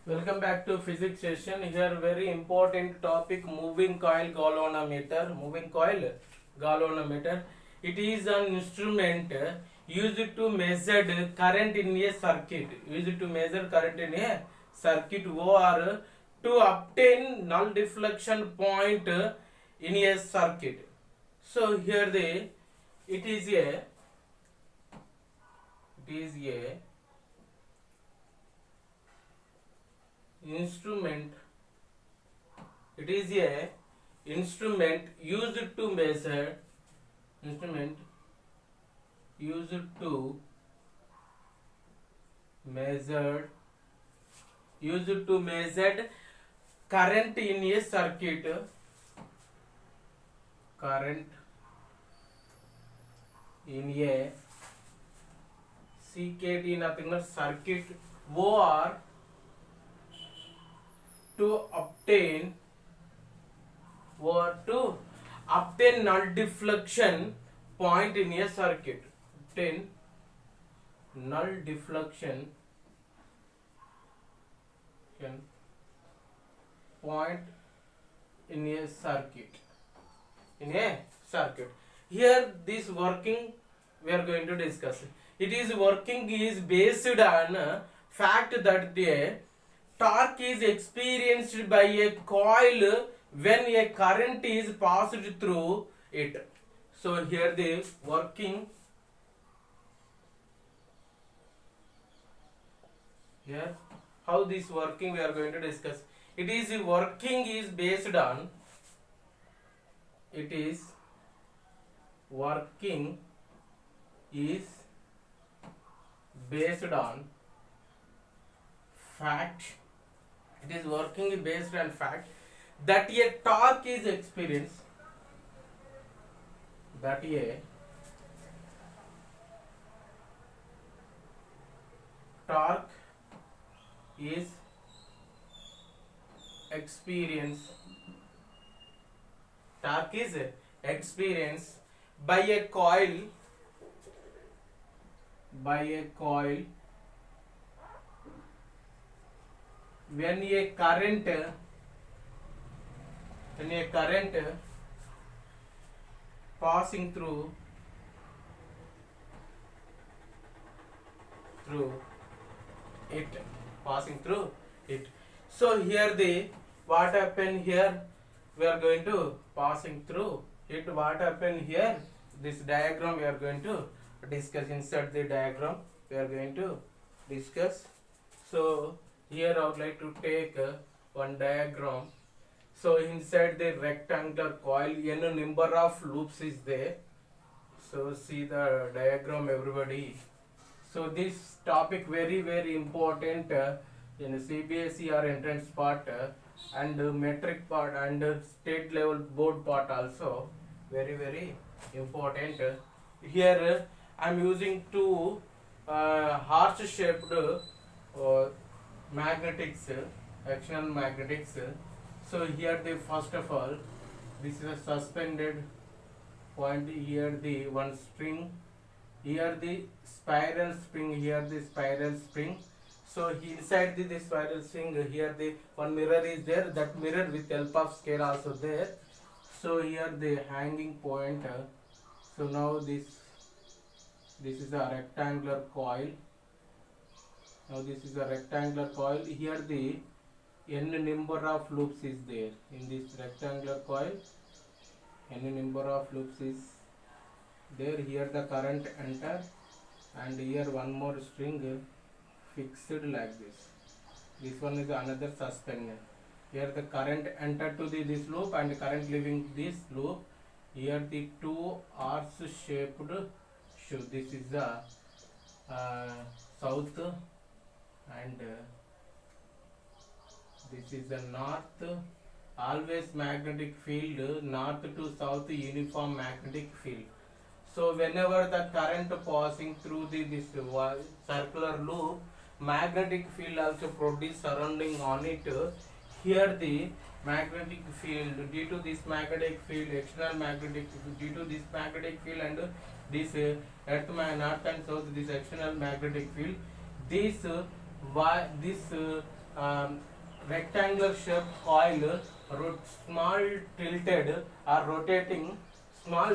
Welcome back to physics session. Here very important topic, moving coil galvanometer. Moving coil galvanometer. It is an instrument used to measure current in a circuit. Used to measure current in a circuit or to obtain null deflection point in a circuit. So here it is a instrument. It is a instrument used to measure instrument used to measure current in a circuit. Current in a CKT nothing but circuit or to obtain null deflection point in a circuit. Obtain null deflection point in a circuit. Here this working we are going to discuss. It is working is based on fact that the torque is experienced by a coil when a current is passed through it. So here the working here how this working we are going to discuss. It is working is based on fact. It is working based on fact that a torque is experienced. That a torque is experienced. Torque is experienced by a coil when a current passing through it. So here what happened here, we are going to passing through it. What happened here, this diagram we are going to discuss. Inside the diagram we are going to discuss. So here I would like to take one diagram. So inside the rectangular coil, n number of loops is there. So see the diagram everybody. So this topic very important in CBSE or entrance part and metric part and state level board part also very important. Here I am using two horse shaped magnetics, external magnetics. So here the first of all, this is a suspended point. Here the one string, here the spiral spring, here the spiral spring. So inside the spiral spring, here the one mirror is there. That mirror with help of scale also there. So here the hanging point. So now this is a rectangular coil. Now this is a rectangular coil. Here the n number of loops is there in this rectangular coil. N number of loops is there. Here the current enter, and here one more string fixed like this. This one is another suspended. Here the current enter to this loop and current leaving this loop. Here the two arcs shaped shoe. This is the south and this is the north. Always magnetic field, north to south uniform magnetic field. So whenever the current passing through this circular loop, magnetic field also produce surrounding on it. Here the magnetic field, due to this magnetic field, external magnetic, due to this magnetic field and this earth north and south, this external magnetic field, this um, rectangular shaped coil, small tilted or rotating, small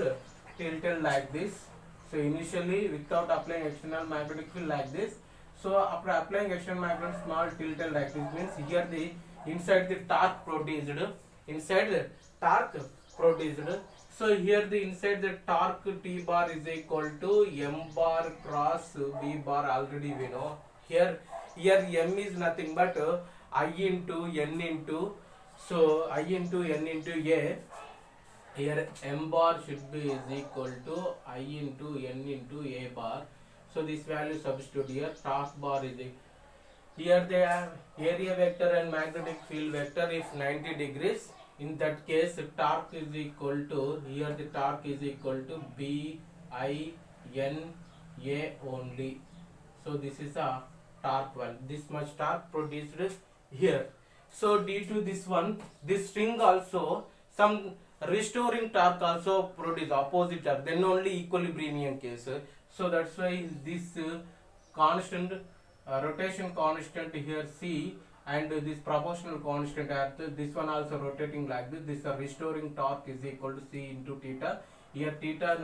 tilted like this. So initially without applying external magnetic field like this. So after applying external magnetic small tilted like this means here the inside the torque produced, inside the torque produced. So here the inside the torque T bar is equal to M bar cross V bar, already we know. Here M is nothing but I into N into, so I into N into A. Here M bar should be is equal to I into N into A bar. So this value substitute here. Torque bar is equal. Here they have area vector and magnetic field vector if 90 degrees. In that case, torque is equal to, here the torque is equal to B I N A only. So this is a torque value. This much torque produced here. So due to this one, this string also some restoring torque also produce opposite torque. Then only equilibrium case. So that's why this constant rotation constant here C and this proportional constant at this one also rotating like this. This restoring torque is equal to C into theta. Here theta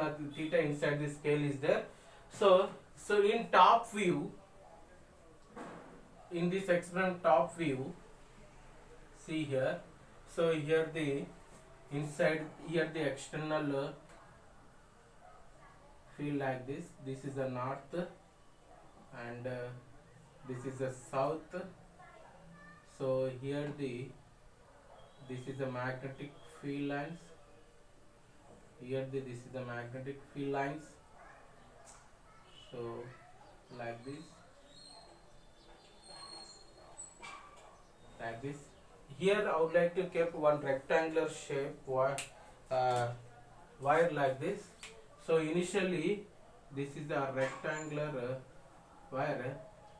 inside the scale is there. So in top view, in this experiment top view, see here. So here the inside, here the external field like this. This is the north and this is the south. So here this is the magnetic field lines. Here this is the magnetic field lines. So like this, like this. Here I would like to keep one rectangular shape wire like this. So initially this is the rectangular wire.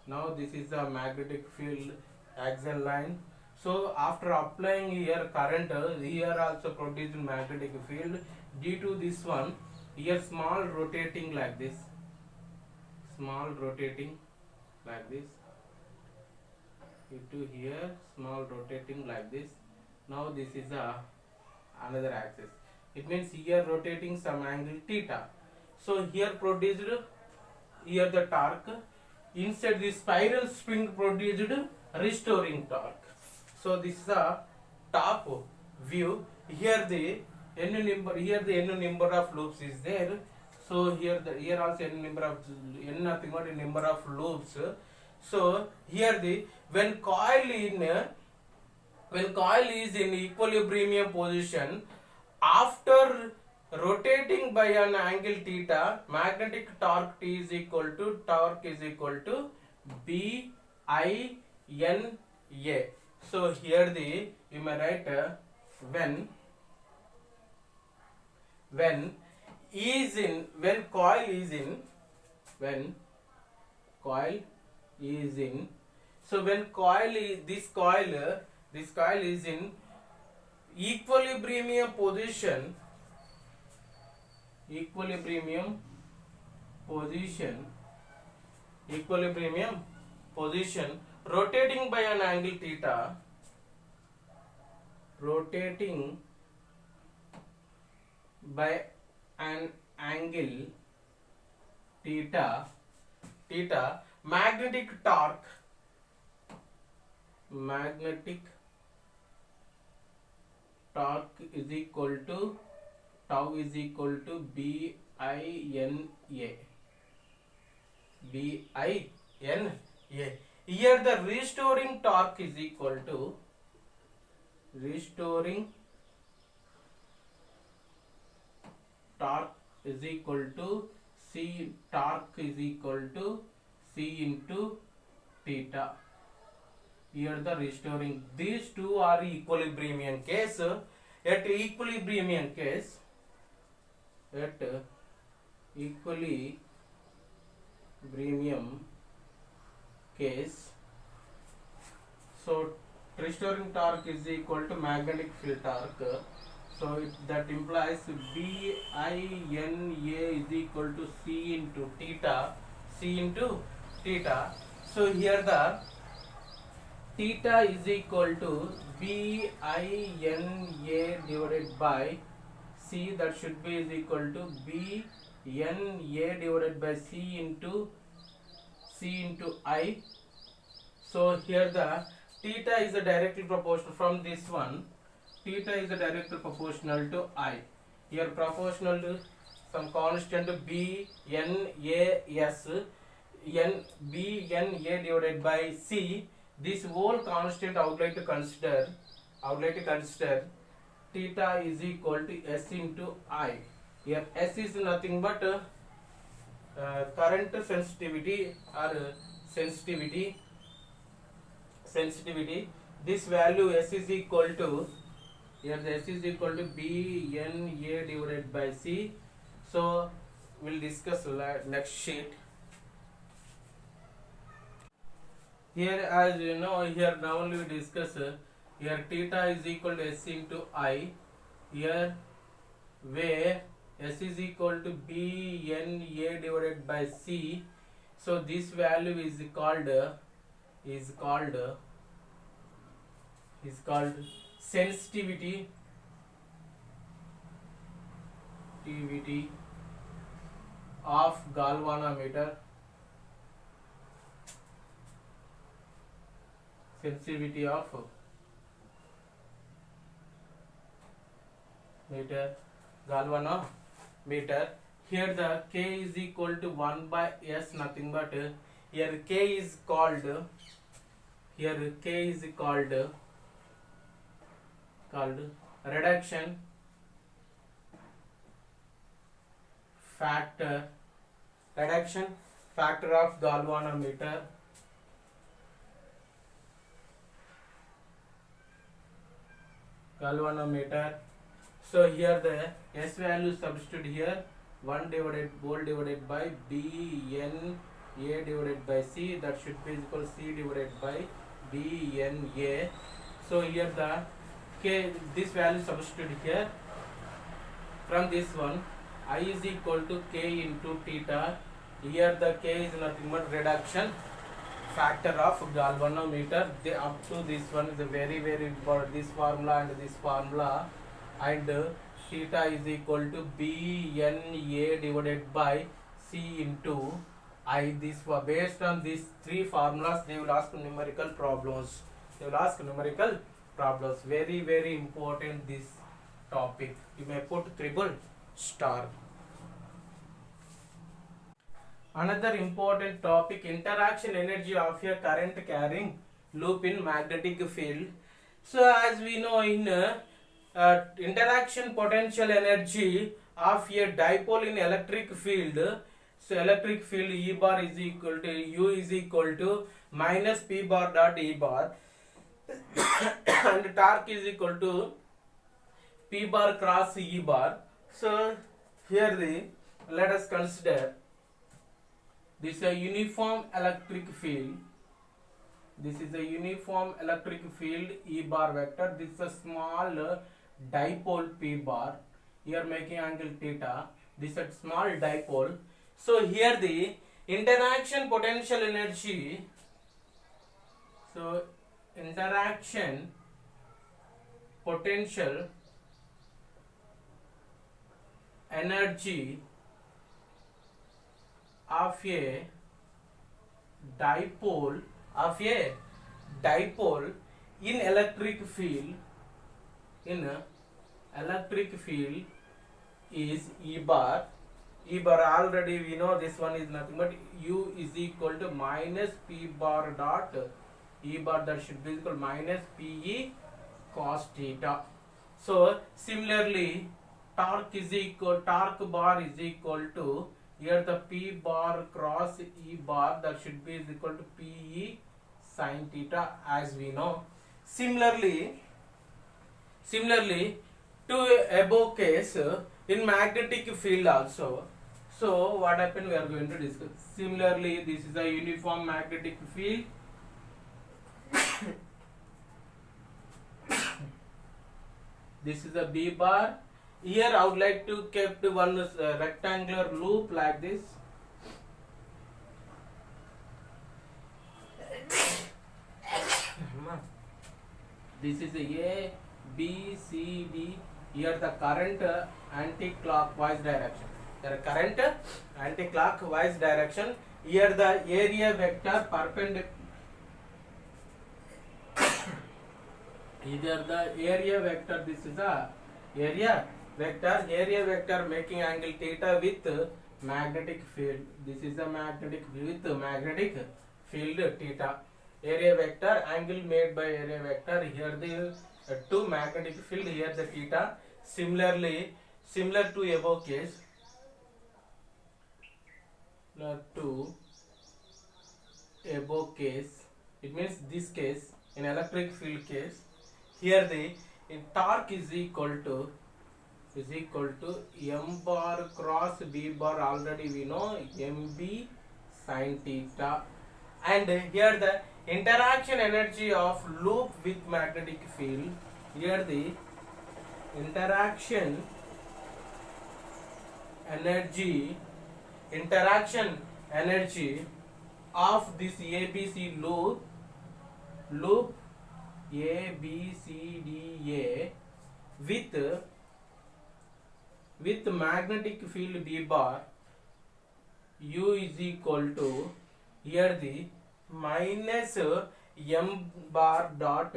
Now this is the magnetic field axial line. So after applying here current, here also produced magnetic field. Due to this one, here small rotating like this, small rotating like this, into here small rotating like this. Now this is another axis. It means here rotating some angle theta. So here produced, here the torque. Inside the spiral spring produced restoring torque. So this is a top view. Here the n number of loops is there. So here also n number of nothing but number of loops. So here when coil is in equilibrium position, after rotating by an angle theta, magnetic torque T is equal to B I N A. So here you may write when coil is in, so when this coil is in equilibrium position, rotating by an angle theta, magnetic torque is equal to tau is equal to BINA. Here the restoring torque is equal to C, torque is equal to C into theta. Here the restoring, these two are equilibrium case. At equilibrium case, so restoring torque is equal to magnetic field torque. So that implies BINA is equal to C into theta. So here theta is equal to BINA divided by C, that should be is equal to BNA divided by C into I. So here the theta is directly proportional from this one. Theta is directly proportional to I. Here proportional to some constant BNAS, BNA divided by C. This whole constant I would like to consider. Theta is equal to S into I. Here S is nothing but current sensitivity or sensitivity. This value S is equal to, here the S is equal to BNA divided by C. So we'll discuss next sheet. Here, as you know, here now only we discuss here theta is equal to S into I. Here where S is equal to BNA divided by C. So this value is called sensitivity of galvanometer. Sensitivity of galvanometer. Here the K is equal to 1 by S, nothing but here K is called reduction factor of galvanometer. So here the S value substitute here 1 divided by BNA divided by C, that should be equal to C divided by BNA. So here the K, this value substitute here. From this one I is equal to K into theta. Here the K is nothing but reduction factor of galvanometer. Up to this one is a very important, this formula and this formula, and theta is equal to BNA divided by C into I. This based on these three formulas they will ask numerical problems. Very important this topic. You may put triple star. Another important topic, interaction energy of a current carrying loop in magnetic field. So as we know, in interaction potential energy of a dipole in electric field, so electric field E bar is equal to U is equal to minus P bar dot E bar and torque is equal to P bar cross E bar. So here let us consider this is a uniform electric field. E bar vector. This is a small dipole P bar. Here making angle theta. This is a small dipole. So here the interaction potential energy. So interaction potential energy of a dipole in electric field is E bar. Already we know this one is nothing but U is equal to minus P bar dot E bar, that should be equal to minus PE cos theta. So similarly torque bar is equal to, here the P bar cross E bar, that should be equal to PE sin theta, as we know. Similarly to above case in magnetic field also. So what happened, we are going to discuss. Similarly, this is a uniform magnetic field. This is a B bar. Here I would like to keep one rectangular loop like this. This is A, B, C, D. Here the current anti-clockwise direction. The current anti-clockwise direction. Here the area vector perpendicular. Either the area vector. This is the area vector. Area vector making angle theta with magnetic field. This is the magnetic with magnetic field theta. Area vector angle made by area vector. Here the two magnetic field. Here the theta. Similarly, similar to above case. To above case. It means this case in electric field case. Here the torque is equal to m bar cross b bar. Already we know mb sin theta. And here the interaction energy of loop with magnetic field. Here the interaction energy of this ABC loop ABCDA with magnetic field B bar, U is equal to here the minus m bar dot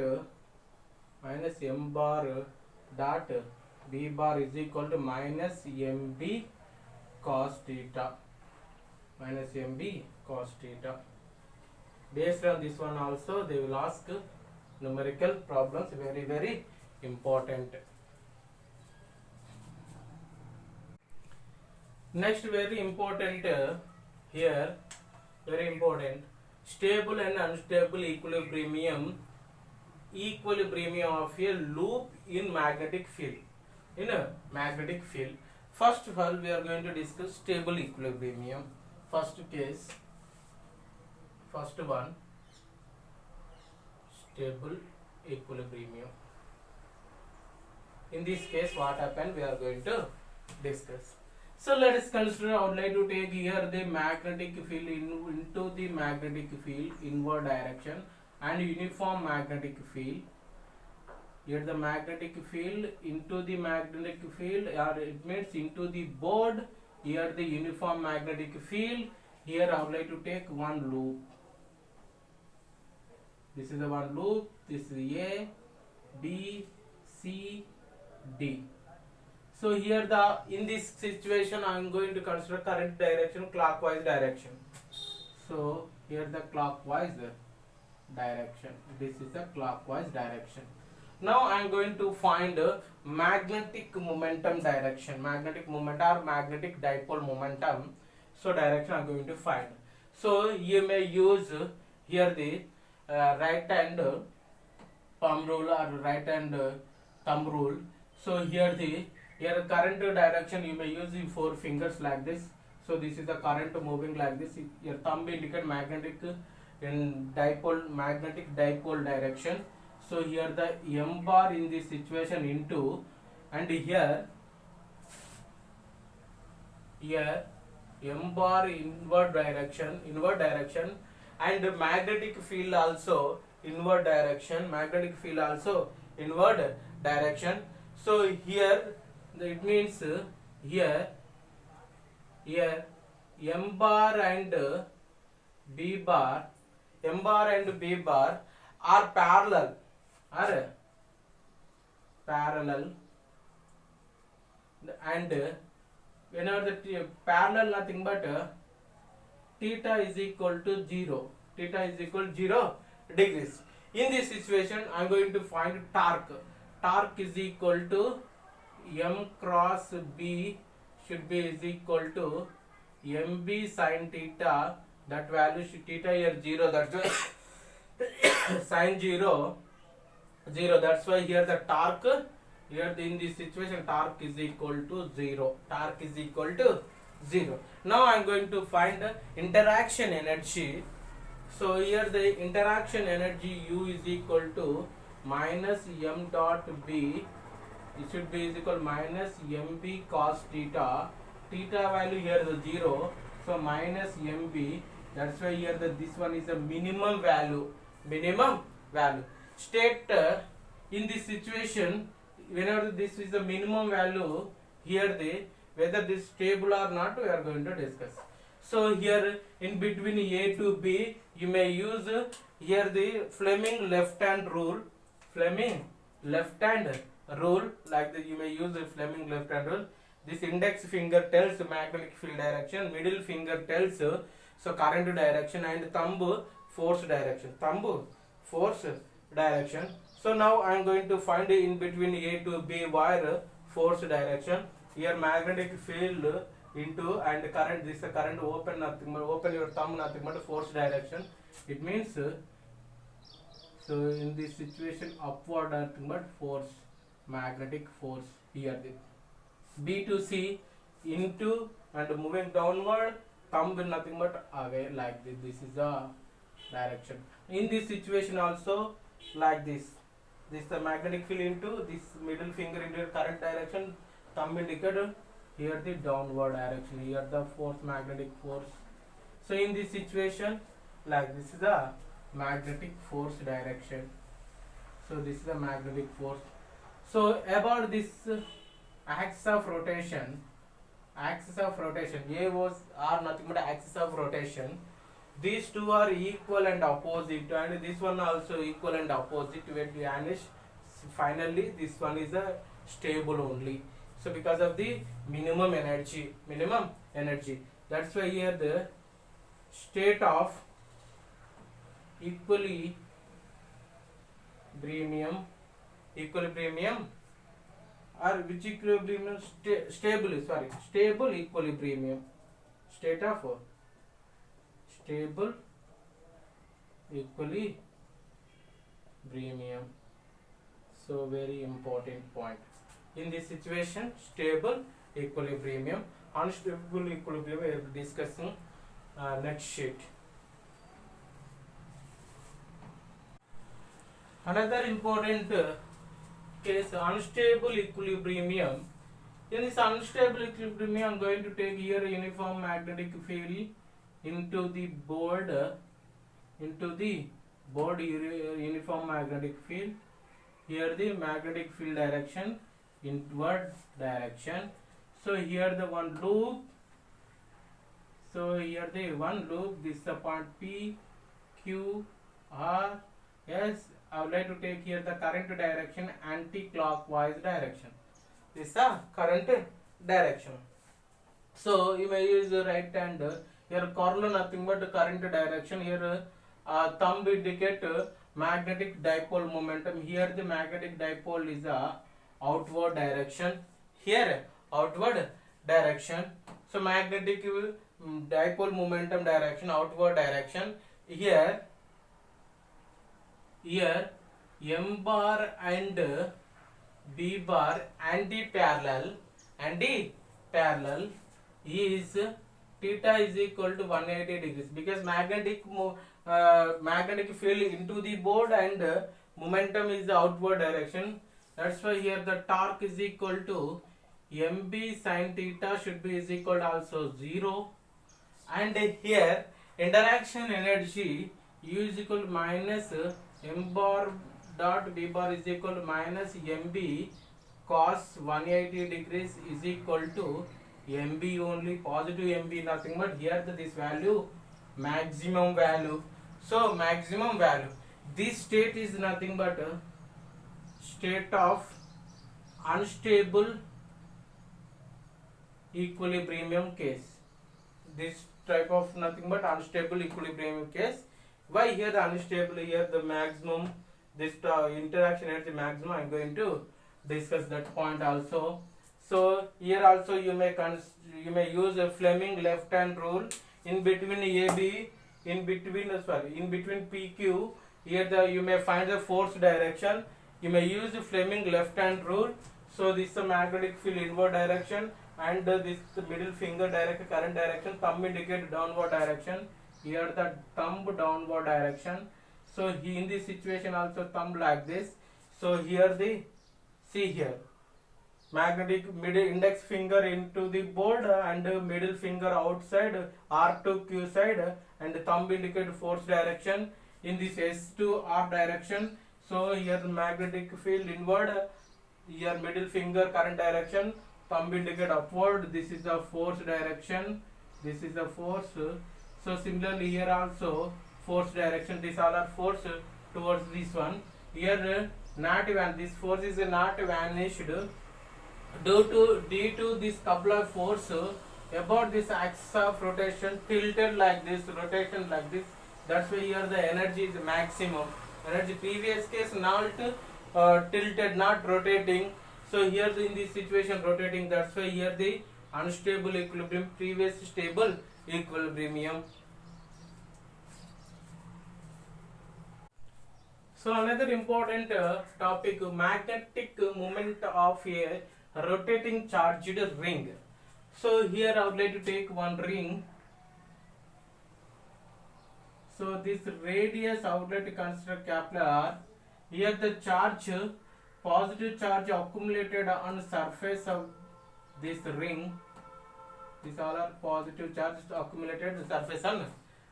B bar is equal to minus mb cos theta. Based on this one also they will ask numerical problems, very very important. Next very important here, very important, stable and unstable equilibrium of a loop in magnetic field. First of all we are going to discuss stable equilibrium. First one, stable equilibrium. In this case what happened we are going to discuss. So let us consider, I would like to take here the magnetic field into the magnetic field inward direction and uniform magnetic field. Here the magnetic field into the magnetic field, or it means into the board. Here the uniform magnetic field. Here I would like to take one loop. This is the one loop. This is A, B, C, D. So here in this situation I am going to consider current direction clockwise direction. So here the clockwise direction. This is the clockwise direction. Now I am going to find magnetic momentum direction. Magnetic moment or magnetic dipole momentum. So direction I am going to find. So you may use here the right hand palm rule or right hand thumb rule. So here current direction you may use the 4 fingers like this. So this is the current moving like this. Your thumb indicate magnetic dipole direction. So here the m bar in this situation into, and here m bar inward direction, and magnetic field also inward direction. So here it means here m bar and b bar are parallel, and whenever the parallel, nothing but theta is equal to 0 degrees. In this situation I am going to find torque is equal to m cross b should be is equal to mb sin theta. That value theta here 0, that's why sin 0, that's why here the torque, here in this situation torque is equal to 0. Now I am going to find interaction energy. So here the interaction energy U is equal to minus m dot b, it should be is equal to minus mb cos theta. Theta value here the 0, so minus mb, that's why here this one is a minimum value. State in this situation, whenever this is the minimum value, here the whether this stable or not, we are going to discuss. So here in between A to B, you may use here the Fleming left hand rule. Fleming left hand rule, like that you may use the Fleming left hand rule. This index finger tells magnetic field direction, middle finger tells so current direction, and thumb force direction. Thumb force direction. So now I am going to find in between A to B wire force direction. Here magnetic field into and current. This is current, open nothing but open your thumb, nothing but force direction. It means so in this situation upward nothing but force, magnetic force. Here the B to C into and moving downward, thumb will nothing but away, like this. This is the direction. In this situation also like this. This is the magnetic field into this middle finger into current direction, thumb indicator here the downward direction, here the force, magnetic force. So in this situation like this is the magnetic force direction. So this is the magnetic force. So about this axis of rotation, A was are nothing but axis of rotation. These two are equal and opposite, and this one also equal and opposite. When we vanish, finally this one is a stable only. So because of the minimum energy, that's why here the state of equilibrium or which equilibrium? Stable equilibrium. State of stable equilibrium. So very important point. In this situation, stable equilibrium, unstable equilibrium we will be discussing next sheet. Another important case, unstable equilibrium. In this unstable equilibrium, I am going to take here a uniform magnetic field into the board, uniform magnetic field. Here the magnetic field direction, inward direction. So here the one loop. This is the point P, Q, R, S. I would like to take here the current direction, anti-clockwise direction. This is the current direction. So you may use the right hand. Here corner nothing but current direction. Here thumb indicate magnetic dipole momentum. Here the magnetic dipole is a outward direction. Here outward direction. So magnetic dipole momentum direction, outward direction. Here M bar and B bar anti-parallel is theta is equal to 180 degrees, because magnetic field into the board and momentum is the outward direction. That's why here the torque is equal to MB sin theta should be is equal to also 0, and here interaction energy U is equal to minus M bar dot B bar is equal to minus MB cos 180 degrees is equal to MB only, positive MB, nothing but here this value maximum value. So maximum value, this state is nothing but a state of unstable equilibrium case. This type of nothing but unstable equilibrium case. Why here the unstable? Here the maximum, this interaction energy maximum. I am going to discuss that point also. So here also you may use a Fleming left hand rule in between AB, in between PQ. Here you may find the force direction. You may use the Fleming left hand rule. So this is the magnetic field inward direction, and this is the middle finger direct current direction. Thumb indicate downward direction. Here the thumb downward direction. So in this situation also thumb like this. So here see here magnetic middle index finger into the board and middle finger outside R to Q side, and thumb indicate force direction in this S to R direction. So here magnetic field inward, here middle finger current direction, thumb indicate upward. This is the force direction. This is the force. So similarly here also force direction. These all are force towards this one. Here not this force is not vanished due to this couple of force about this axis of rotation tilted like this, rotation like this. That's why here the energy is maximum. Energy previous case not tilted, not rotating. So here in this situation rotating. That's why here the unstable equilibrium, previous stable equilibrium. So another important topic, magnetic moment of a rotating charged ring. So here I would like to take one ring. So this radius I would like to consider capital R. Here the charge, positive charge accumulated on surface of this ring. These all are positive charges accumulated on surface on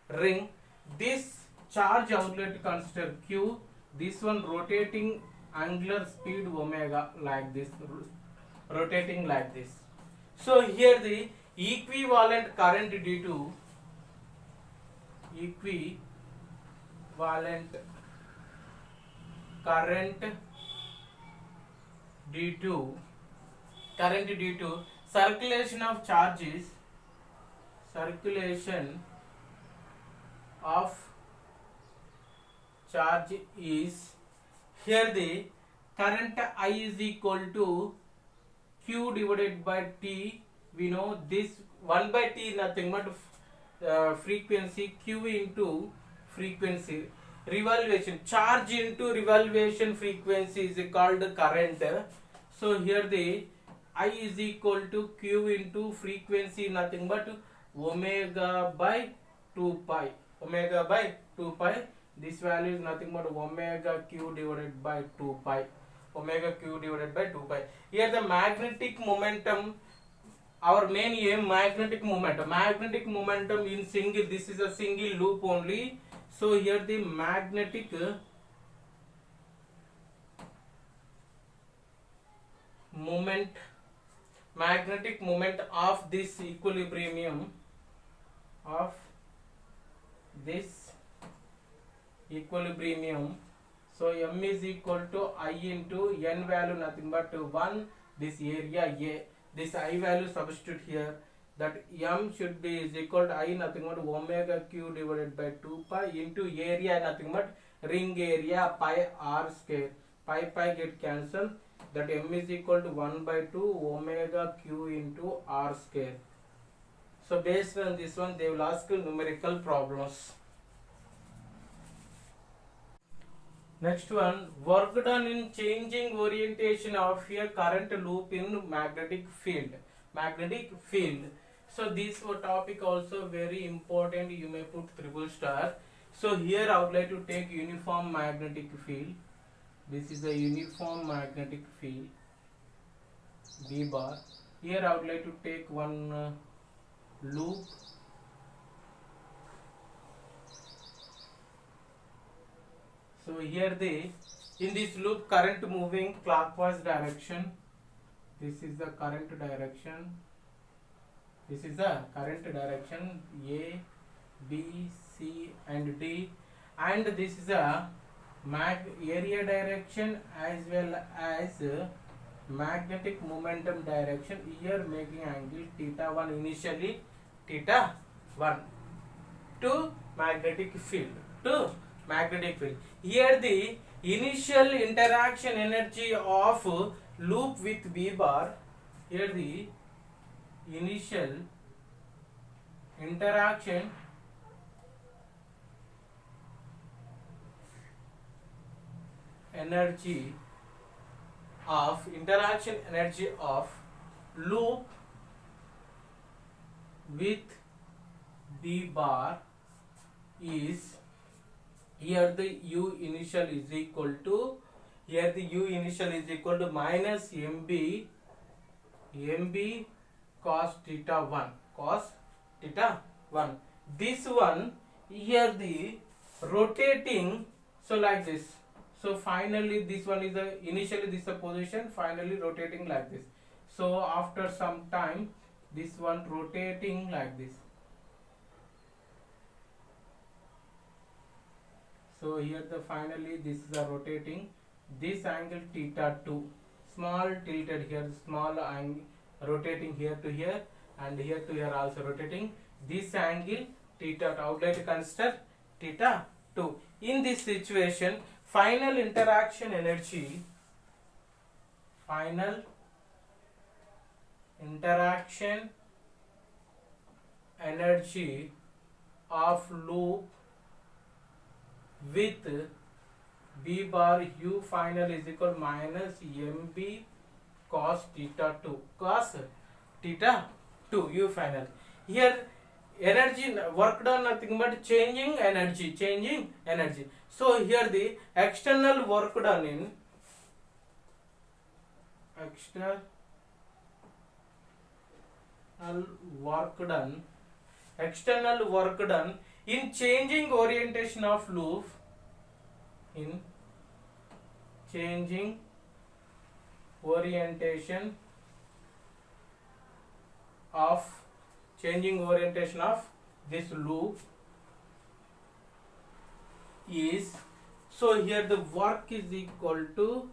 ring. This charge I would like to consider Q. This one rotating angular speed omega like this, rotating like this. So here the equivalent current due to equivalent current due to circulation of charges, circulation of charge is, here the current I is equal to Q divided by T. We know this 1 by T nothing but frequency, Q into frequency, revolution, charge into revolution frequency is called current. So here the I is equal to Q into frequency nothing but omega by 2 pi, omega by 2 pi. This value is nothing but omega Q divided by 2 pi, omega Q divided by 2 pi. Here the magnetic momentum, our main aim magnetic momentum. Magnetic momentum in single, this is a single loop only. So here the magnetic moment of this equilibrium, of this equilibrium. So M is equal to I into N value nothing but 1, this area A, this I value substitute here, that M should be is equal to I nothing but omega Q divided by 2 pi into area nothing but ring area pi R square, pi get cancelled, that M is equal to 1 by 2 omega Q into R square. So based on this one they will ask numerical problems. Next one, work done in changing orientation of a current loop in magnetic field. Magnetic field. So this topic also very important. You may put 3 star. So here I would like to take uniform magnetic field. This is the uniform magnetic field, B bar. Here I would like to take one loop. So here in this loop current moving clockwise direction. This is the current direction. This is the current direction A, B, C and D, and this is the area direction as well as magnetic momentum direction. Here making angle theta 1 initially, theta 1 to magnetic field, to magnetic field. Here the initial interaction energy of loop with B bar. Here the initial interaction energy of loop with B bar is, here the U initial is equal to, here the U initial is equal to minus MB cos theta 1, cos theta 1. This one here the rotating, so like this. So finally this one is a initially this is a position, finally rotating like this. So after some time this one rotating like this. So here the finally this is a rotating, this angle theta 2, small tilted here, small angle rotating here to here and here to here also rotating. This angle theta 2, outlet consider theta 2. In this situation, final interaction energy of loop with b bar u final is equal minus mb cos theta 2 u final. Here energy work done nothing but changing energy. So here the external work done in external work done in changing orientation of loop, in changing orientation of this loop is, so here the work is equal to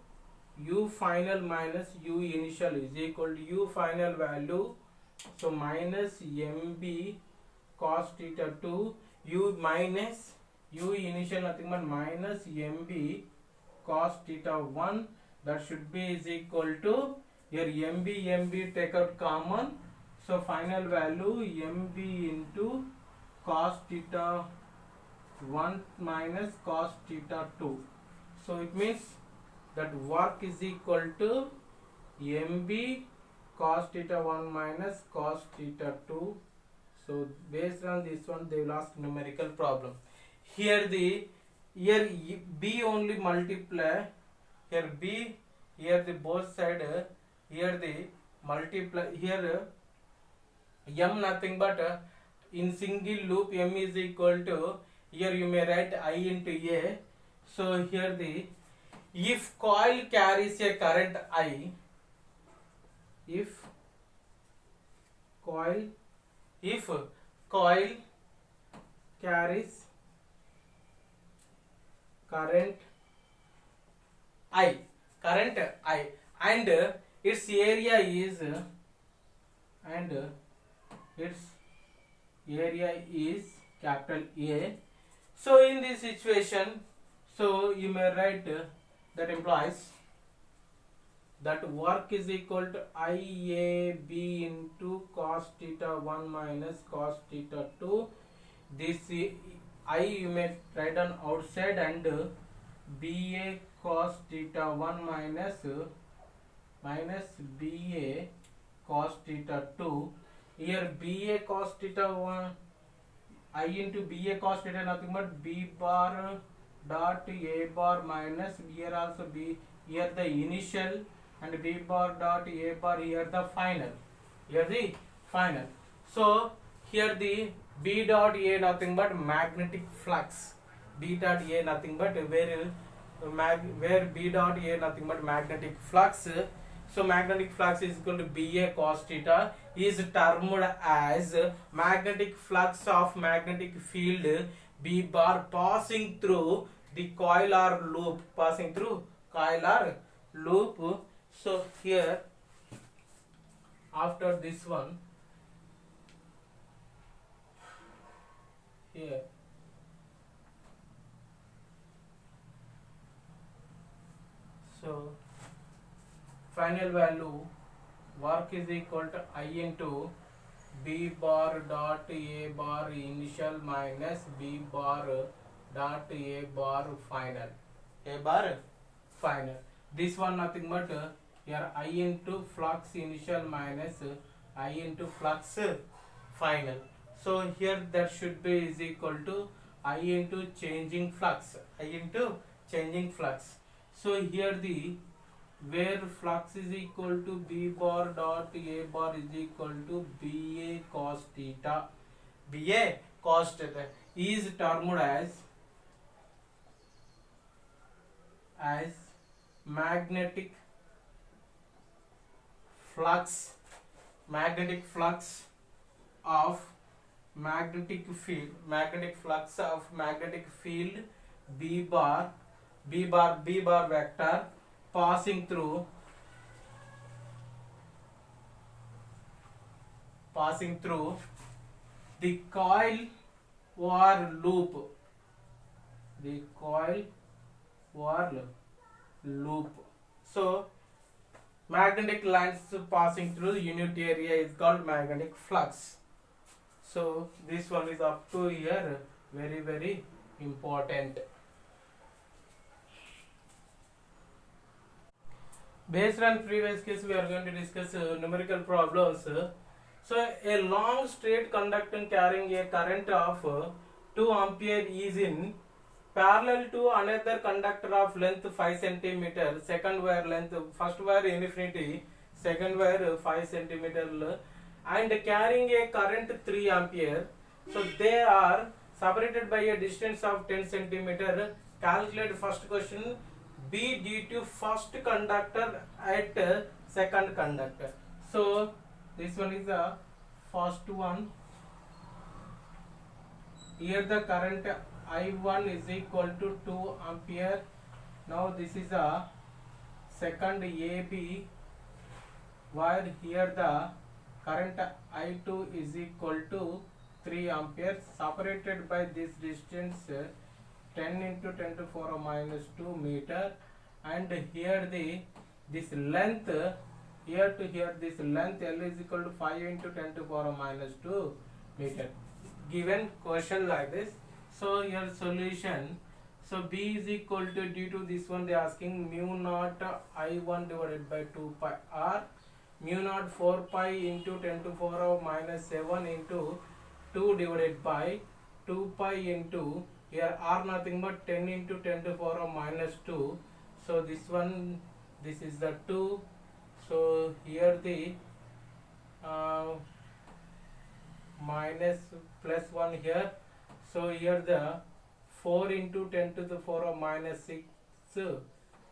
u final minus u initial is equal to u final value, so minus mb cos theta 2 u minus u initial nothing but minus mb cos theta 1, that should be is equal to, here mb take out common, so final value mb into cos theta 1 minus cos theta 2. So it means that work is equal to mb cos theta 1 minus cos theta 2. So based on this one they will ask numerical problem. Here the b only multiply, here b, here the both side, here the multiply, here m nothing but in single loop m is equal to, here you may write I into A. So here the, if coil carries a current I, if coil carries current I and its area is capital A. So in this situation, so you may write that implies that work is equal to IAB into cos theta 1 minus cos theta 2. This I you may write on outside, and BA cos theta 1 minus BA cos theta 2. Here BA cos theta 1, I into BA cos theta nothing but B bar dot A bar minus, here also B, here the initial, and B bar dot A bar, here the final, So here the B dot A nothing but magnetic flux, B dot A nothing but where B dot A nothing but magnetic flux. So magnetic flux is equal to BA cos theta is termed as magnetic flux of magnetic field B bar passing through the coil or loop, So here after this one, here so final value work is equal to I into B bar dot A bar initial minus B bar dot A bar final, This one nothing but here I into flux initial minus I into flux final. So here that should be is equal to I into changing flux, So here the where flux is equal to B bar dot A bar is equal to BA cos theta is termed as as magnetic flux of magnetic flux of magnetic field b bar vector passing through the coil or loop, so magnetic lines passing through the unit area is called magnetic flux. So this one is up to here, very very important. Based on previous case, we are going to discuss numerical problems. So a long straight conductor carrying a current of 2 ampere is in parallel to another conductor of length 5 centimeter, second wire length, first wire infinity, second wire 5 centimeter, and carrying a current 3 ampere. So they are separated by a distance of 10 centimeter. Calculate first question B due to first conductor at second conductor. So this one is the first one. Here the current I1 is equal to 2 ampere. Now this is the second AB wire. Here the current I2 is equal to 3 ampere, separated by this distance 10 into 10 to the power minus 2 meter, and here this length, here to here this length L is equal to 5 into 10 to the power minus 2 meter. Given question like this, so your solution, so B is equal to, due to this one they are asking mu naught I1 divided by 2 pi r, mu naught 4 pi into 10 to the power minus 7 into 2 divided by 2 pi into, here r nothing but 10 into 10 to the power minus 2. So this one, this is the 2. So here the minus plus 1 here. So here the 4 into 10 to the power minus 6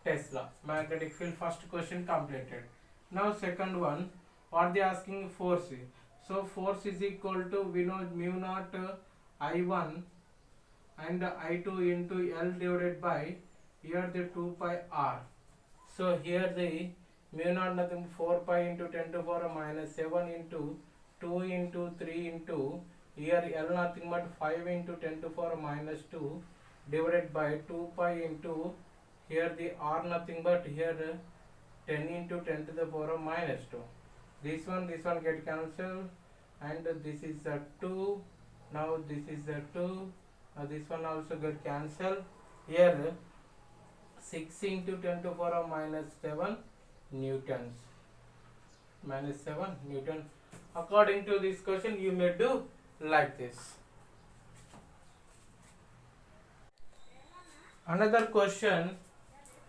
Tesla magnetic field. First question completed. Now second one, what they asking? Force. So force is equal to, we know mu naught I1 and I2 into L divided by, here the 2 pi r. So here the mu naught nothing 4 pi into 10 to the power minus 7 into 2 into 3 into, here L nothing but 5 into 10 to the power minus 2 divided by 2 pi into, here the r nothing but here 10 into 10 to the power minus 2. This one get cancelled, and this is the 2. Now this is the 2. This one also get cancelled. Here 6 into 10 to the power minus 7 newtons. Minus 7 newton. According to this question, you may do like this. Another question.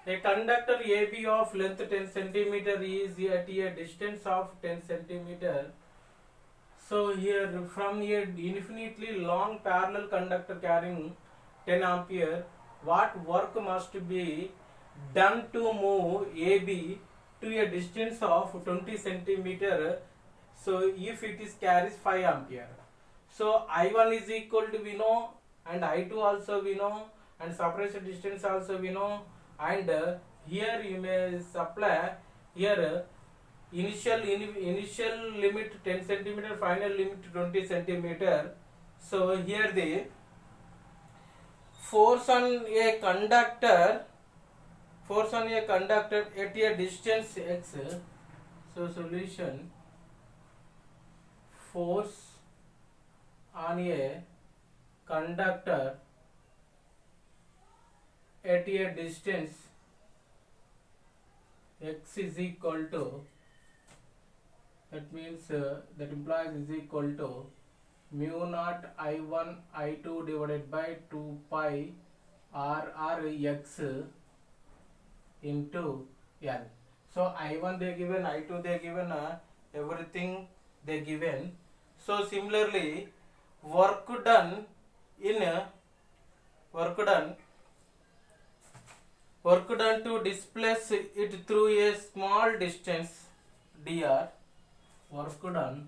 A conductor AB of length 10 centimeter is at a distance of 10 centimeter. So here from a infinitely long parallel conductor carrying 10 ampere, what work must be done to move AB to a distance of 20 centimeter? So if it is carries 5 ampere. So I1 is equal to, we know, and I2 also we know, and separation distance also we know, and here you may supply here initial limit 10 centimeter, final limit 20 centimeter. So here the force on a conductor at a distance x. So solution, force on a conductor at a distance x is equal to, that means that implies is equal to mu naught I1 I2 divided by 2 pi r x into L. So I1 they given, I2 they given, everything they given. So similarly, work done work done to displace it through a small distance dr, work done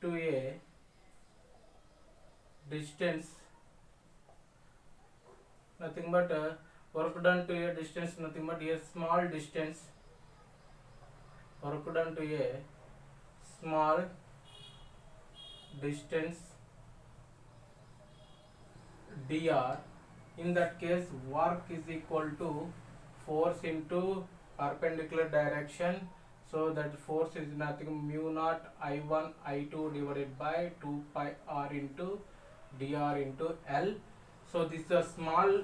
to a distance, nothing but work done to a distance, nothing but a small distance, work done to a small distance dr. In that case, work is equal to force into perpendicular direction. So that force is nothing mu naught I1 I2 divided by 2 pi r into dr into L. So this is a small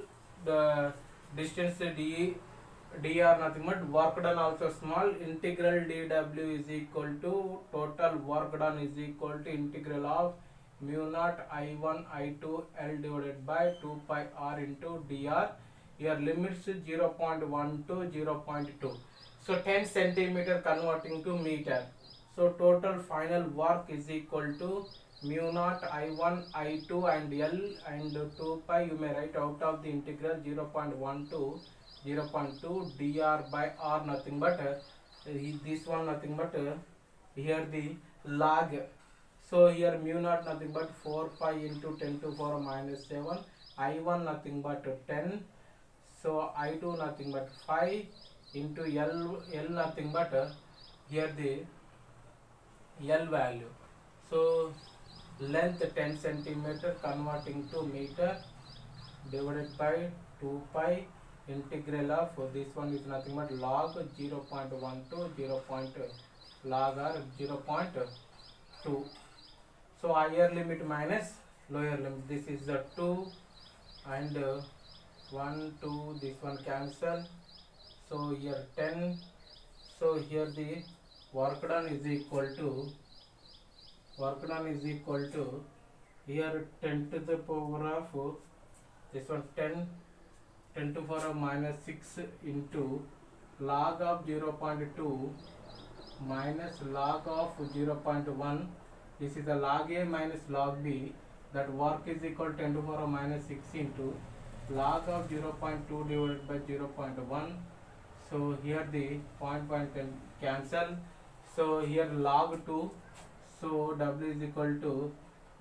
distance dr, nothing but work done also small. Integral dw is equal to total work done is equal to integral of mu naught I1 I2 L divided by 2 pi r into dr. Here limits 0.1 to 0.2. So 10 centimeter converting to meter. So total final work is equal to mu naught I1 I2 and L and 2 pi. You may write out of the integral 0.1 to 0.2 dr by r, nothing but this one nothing but here the log. So here mu naught nothing but 4 pi into 10 to power minus 7, I1 nothing but 10, so I2 nothing but 5 into L nothing but here the L value. So length 10 centimeter converting to meter divided by 2 pi integral of this one is nothing but log 0.1 to 0. Log or 0.2. So higher limit minus lower limit. This is the 2 and 1, 2, this one cancel. So here 10. So here the work done is equal to here 10 to the power of this one 10 to the power of minus 6 into log of 0.2 minus log of 0.1. This is the log A minus log B. That work is equal to 10 to the power of minus 6 into log of 0.2 divided by 0.1. So here the point cancel. So here log 2. So W is equal to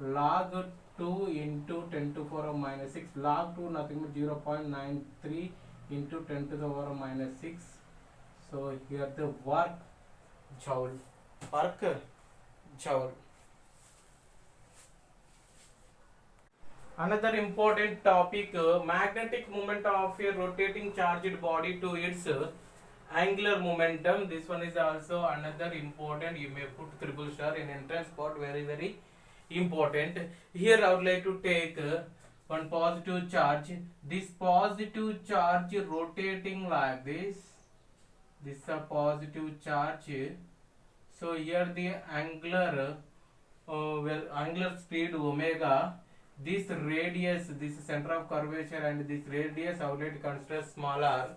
log 2 into 10 to the power of minus 6. Log 2 nothing but 0.93 into 10 to the power of minus 6. So here the work joule. Another important topic, magnetic moment of a rotating charged body to its angular momentum. This one is also another important. You may put triple star in entrance part, very important. Here I would like to take one positive charge. This positive charge rotating like this. This is a positive charge. So here the angular angular speed omega. This radius, this center of curvature and this radius I would like to consider small r.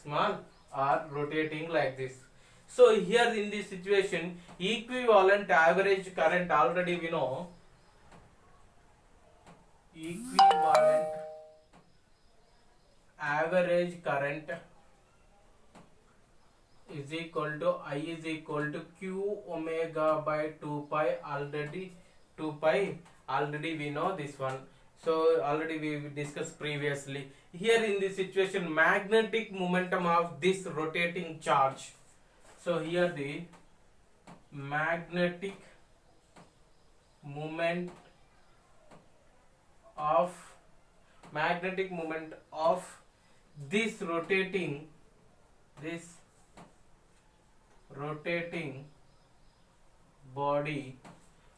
Small r rotating like this. So here in this situation, equivalent average current already we know. Equivalent average current is equal to I is equal to Q omega by 2 pi. Already we know this one. So already we discussed previously. Here in this situation, magnetic momentum of this rotating charge. So here the magnetic moment of this rotating body,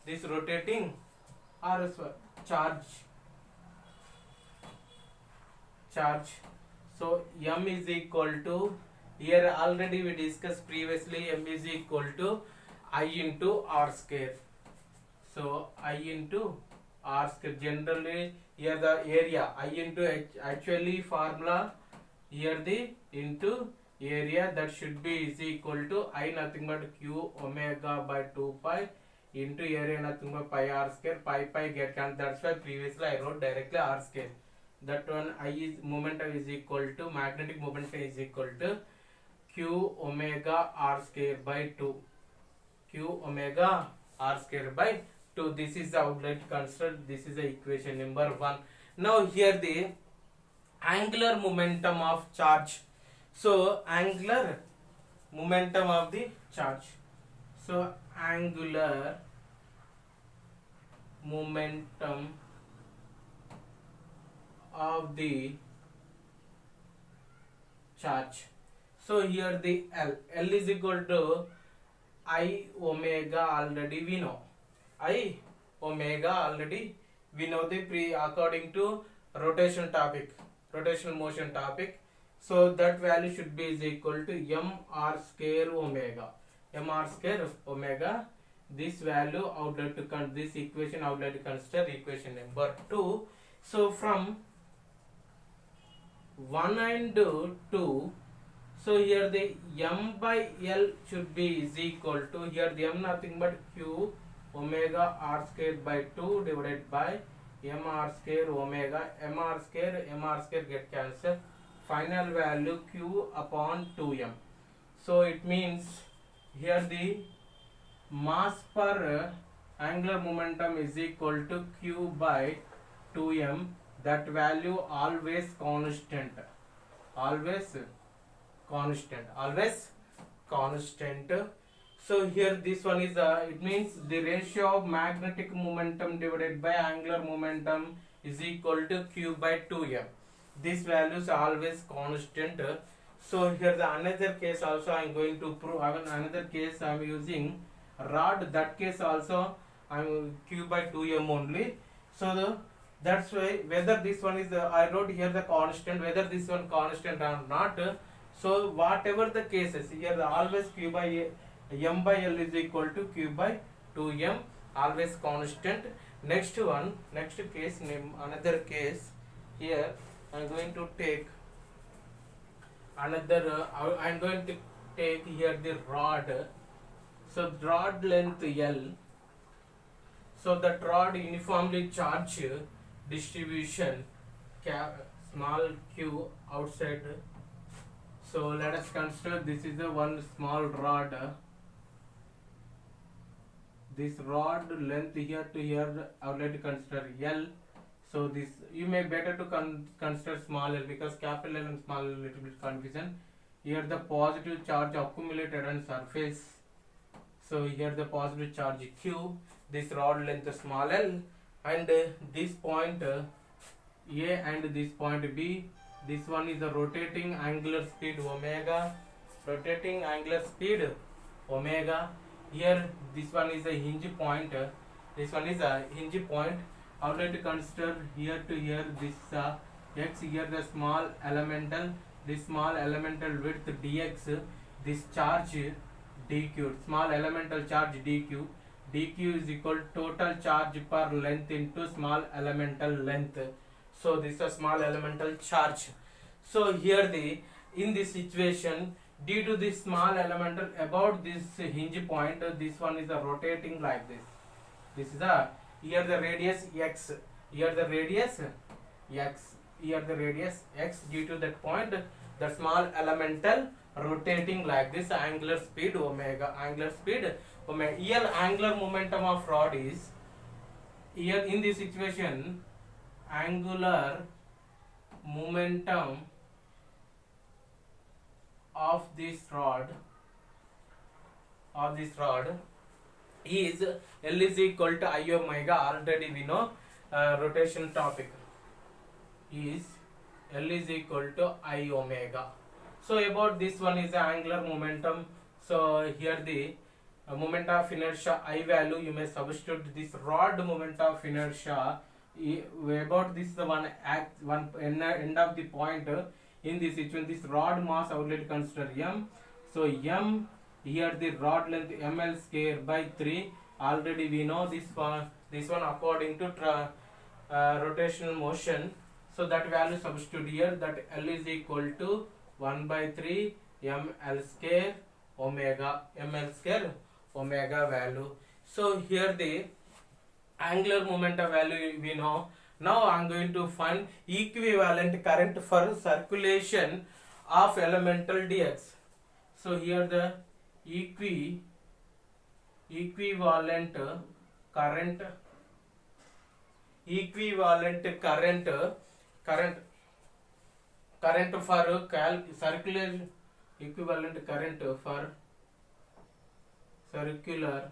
this rotating or charge. So M is equal to, here already we discussed previously, M is equal to I into R square. So I into R square. Generally here the area I into H, actually formula here the into area, that should be is equal to I nothing but Q omega by 2 pi into area nothing but pi r square. Pi get cancelled. That's why previously I wrote directly r square. that one I is momentum is equal to magnetic momentum is equal to q omega r square by 2. Q omega r square by 2. This is the outlet constant. This is the equation number 1. Now here the angular momentum of charge. So angular momentum of the charge. So angular momentum of the charge. So here the L is equal to I omega already we know. I omega already we know the according to rotation topic, rotational motion topic. So that value should be is equal to m r square omega. M r square omega. This value I would like to this equation I would like to consider equation number 2. So from 1 and 2. So here the m by L should be is equal to, here the m nothing but q omega r square by 2 divided by m r square omega. M r square get cancelled. Final value q upon 2m. So it means here the mass per angular momentum is equal to q by 2m. That value always constant. Always constant. So here this one is it means the ratio of magnetic momentum divided by angular momentum is equal to q by 2m. This value is always constant. So here the another case also I am going to prove. Another case I am using rod. That case also I am q by 2m only. So that's why whether this one is I wrote here the constant, whether this one constant or not. So whatever the cases, here the always q by m by L is equal to q by 2m, always constant. Next one, next case name, another case. Here I am going to take another. I am going to take here the rod. So rod length L. So that rod uniformly charge distribution small q outside. So let us consider this is the one small rod. This rod length here to here I would like to consider L. So this you may better to consider small L, because capital L and small L little bit confusion. Here the positive charge accumulated on surface. So here the positive charge Q. This rod length small L, and this point A and this point B. This one is the rotating angular speed omega. Rotating angular speed omega. Here this one is a hinge point. This one is a hinge point. I would like to consider here to here this x, here the small elemental, this small elemental width dx, this charge dq, small elemental charge dq. dq is equal to total charge per length into small elemental length. So this is a small elemental charge. So here in this situation, due to this small elemental about this hinge point, this one is a rotating like this. This is a, here the radius x, here the radius x, here the radius x. Due to that point, the small elemental rotating like this, angular speed omega. Angular speed omega. Here angular momentum of rod is, here in this situation, angular momentum of this rod is L is equal to I omega. Already we know rotation topic is L is equal to I omega. So about this one is the angular momentum. So here the moment of inertia I value, you may substitute this rod moment of inertia. About this the one end of the point in this situation, this rod mass I would like to consider m. So m, here the rod length ml square by 3. Already we know this one according to rotational motion. So that value substitute here, that L is equal to 1 by 3 ml square omega, ml square omega value. So here the angular momentum value we know. Now I am going to find equivalent current for circulation of elemental dx. So here the equivalent current for circulation, equivalent current for circular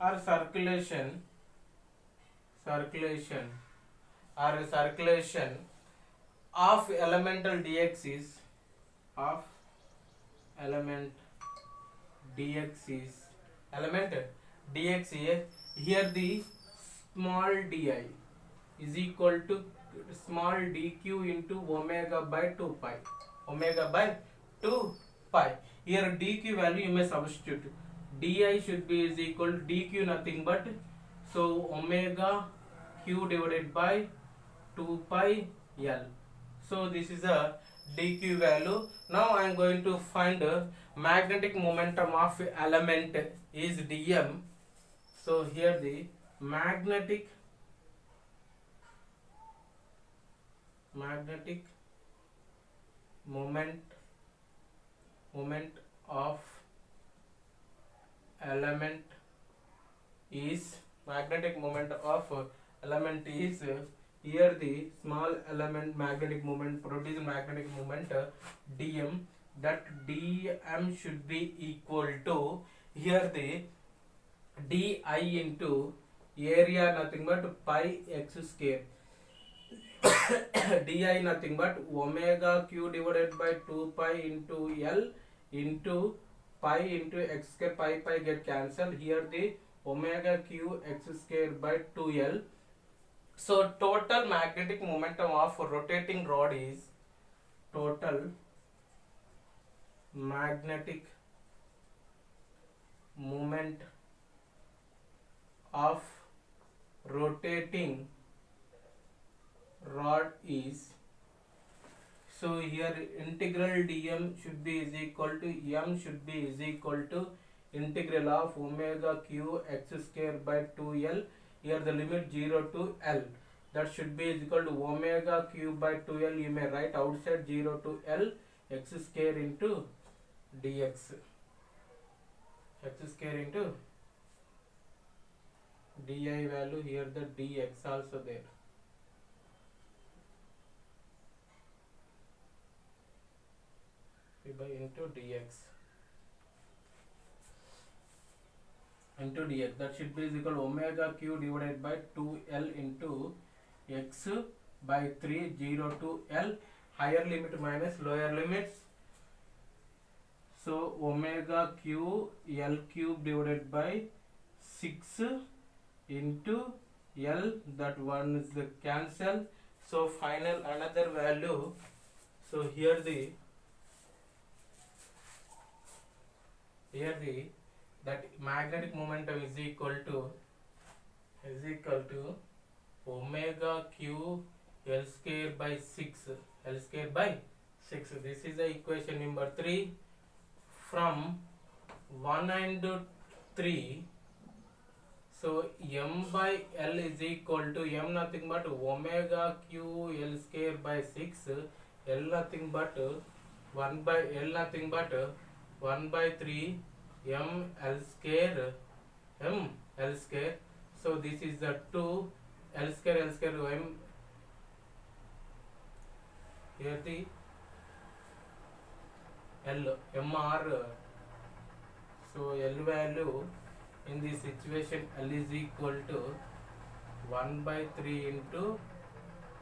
or circulation of elemental dx is element dx here. Here the small di is equal to small dq into omega by 2 pi. Here dq value you may substitute. Di should be is equal to dq nothing but so omega q divided by 2 pi l. So this is a dq value. Now I am going to find magnetic momentum of element is dm. So here the magnetic moment of element is here the small element magnetic moment produce magnetic moment dm. That dm should be equal to here the di into area nothing but pi x square. Di nothing but omega q divided by 2 pi into l into pi into x square. Pi get cancelled. Here the omega q x square by 2l. So total magnetic momentum of rotating rod is total magnetic moment of rotating rod is, so here integral dm should be is equal to m should be is equal to integral of omega q x square by 2l. Here the limit 0 to l, that should be is equal to omega q by 2l. You may write outside 0 to l x square into dx, x square into di value. Here the dx also there. By into dx that should be is equal to omega q divided by 2l into x by 3 0 to l, higher limit minus lower limits. So omega q l cube divided by 6 into l, that one is the cancel. So final another value. So here the that magnetic momentum is equal to omega q l square by 6 This is the equation number 3. From 1 and 3, so m by l is equal to m nothing but omega q l square by 6, l nothing but 1 by l nothing but 1 by 3 m l square. So this is the 2 l square m. Here the l mr. So l value in this situation l is equal to 1 by 3 into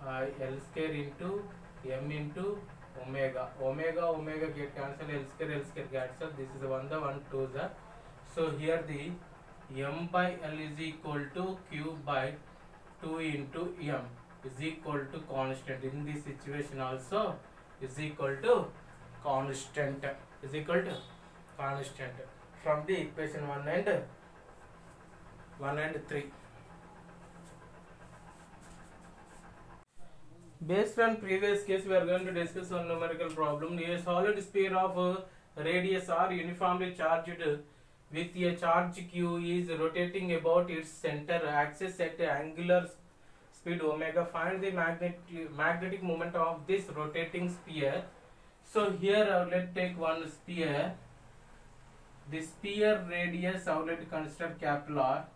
l square into m into omega get cancelled, l square cancel. This is 1 the 1 2 the. So here the m by l is equal to q by 2 into m is equal to constant. In this situation also is equal to constant, from the equation 1 and 3. Based on previous case, we are going to discuss one numerical problem. A solid sphere of radius r uniformly charged with a charge q is rotating about its center axis at angular speed omega. Find the magnetic moment of this rotating sphere. So here let's take one sphere. The sphere radius let consider capital R.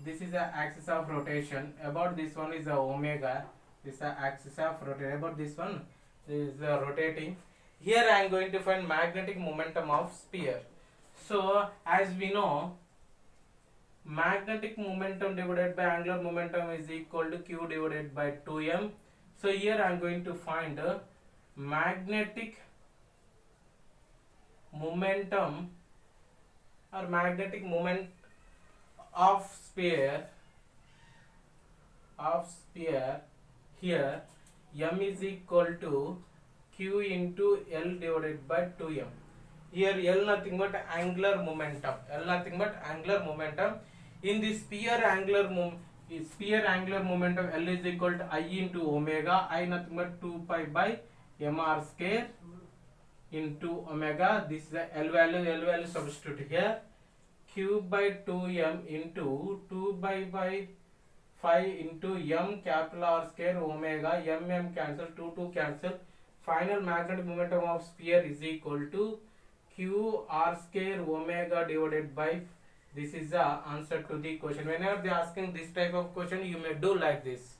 This is the axis of rotation. About this one is the omega. This is the axis of rotation. About this one is rotating. Here I am going to find magnetic momentum of sphere. So as we know, magnetic momentum divided by angular momentum is equal to q divided by 2m. So here I am going to find magnetic momentum or magnetic moment of sphere here m is equal to q into L divided by 2m. Here L nothing but angular momentum. In the sphere angular momentum L is equal to I into omega. I nothing but 2 pi by mr square into omega. This is the L value substitute here. Q by 2m into 2 by 5 into m capital R square omega. M cancel, 2 cancel. Final magnetic momentum of sphere is equal to q r square omega divided by. This is the answer to the question. Whenever they are asking this type of question, you may do like this.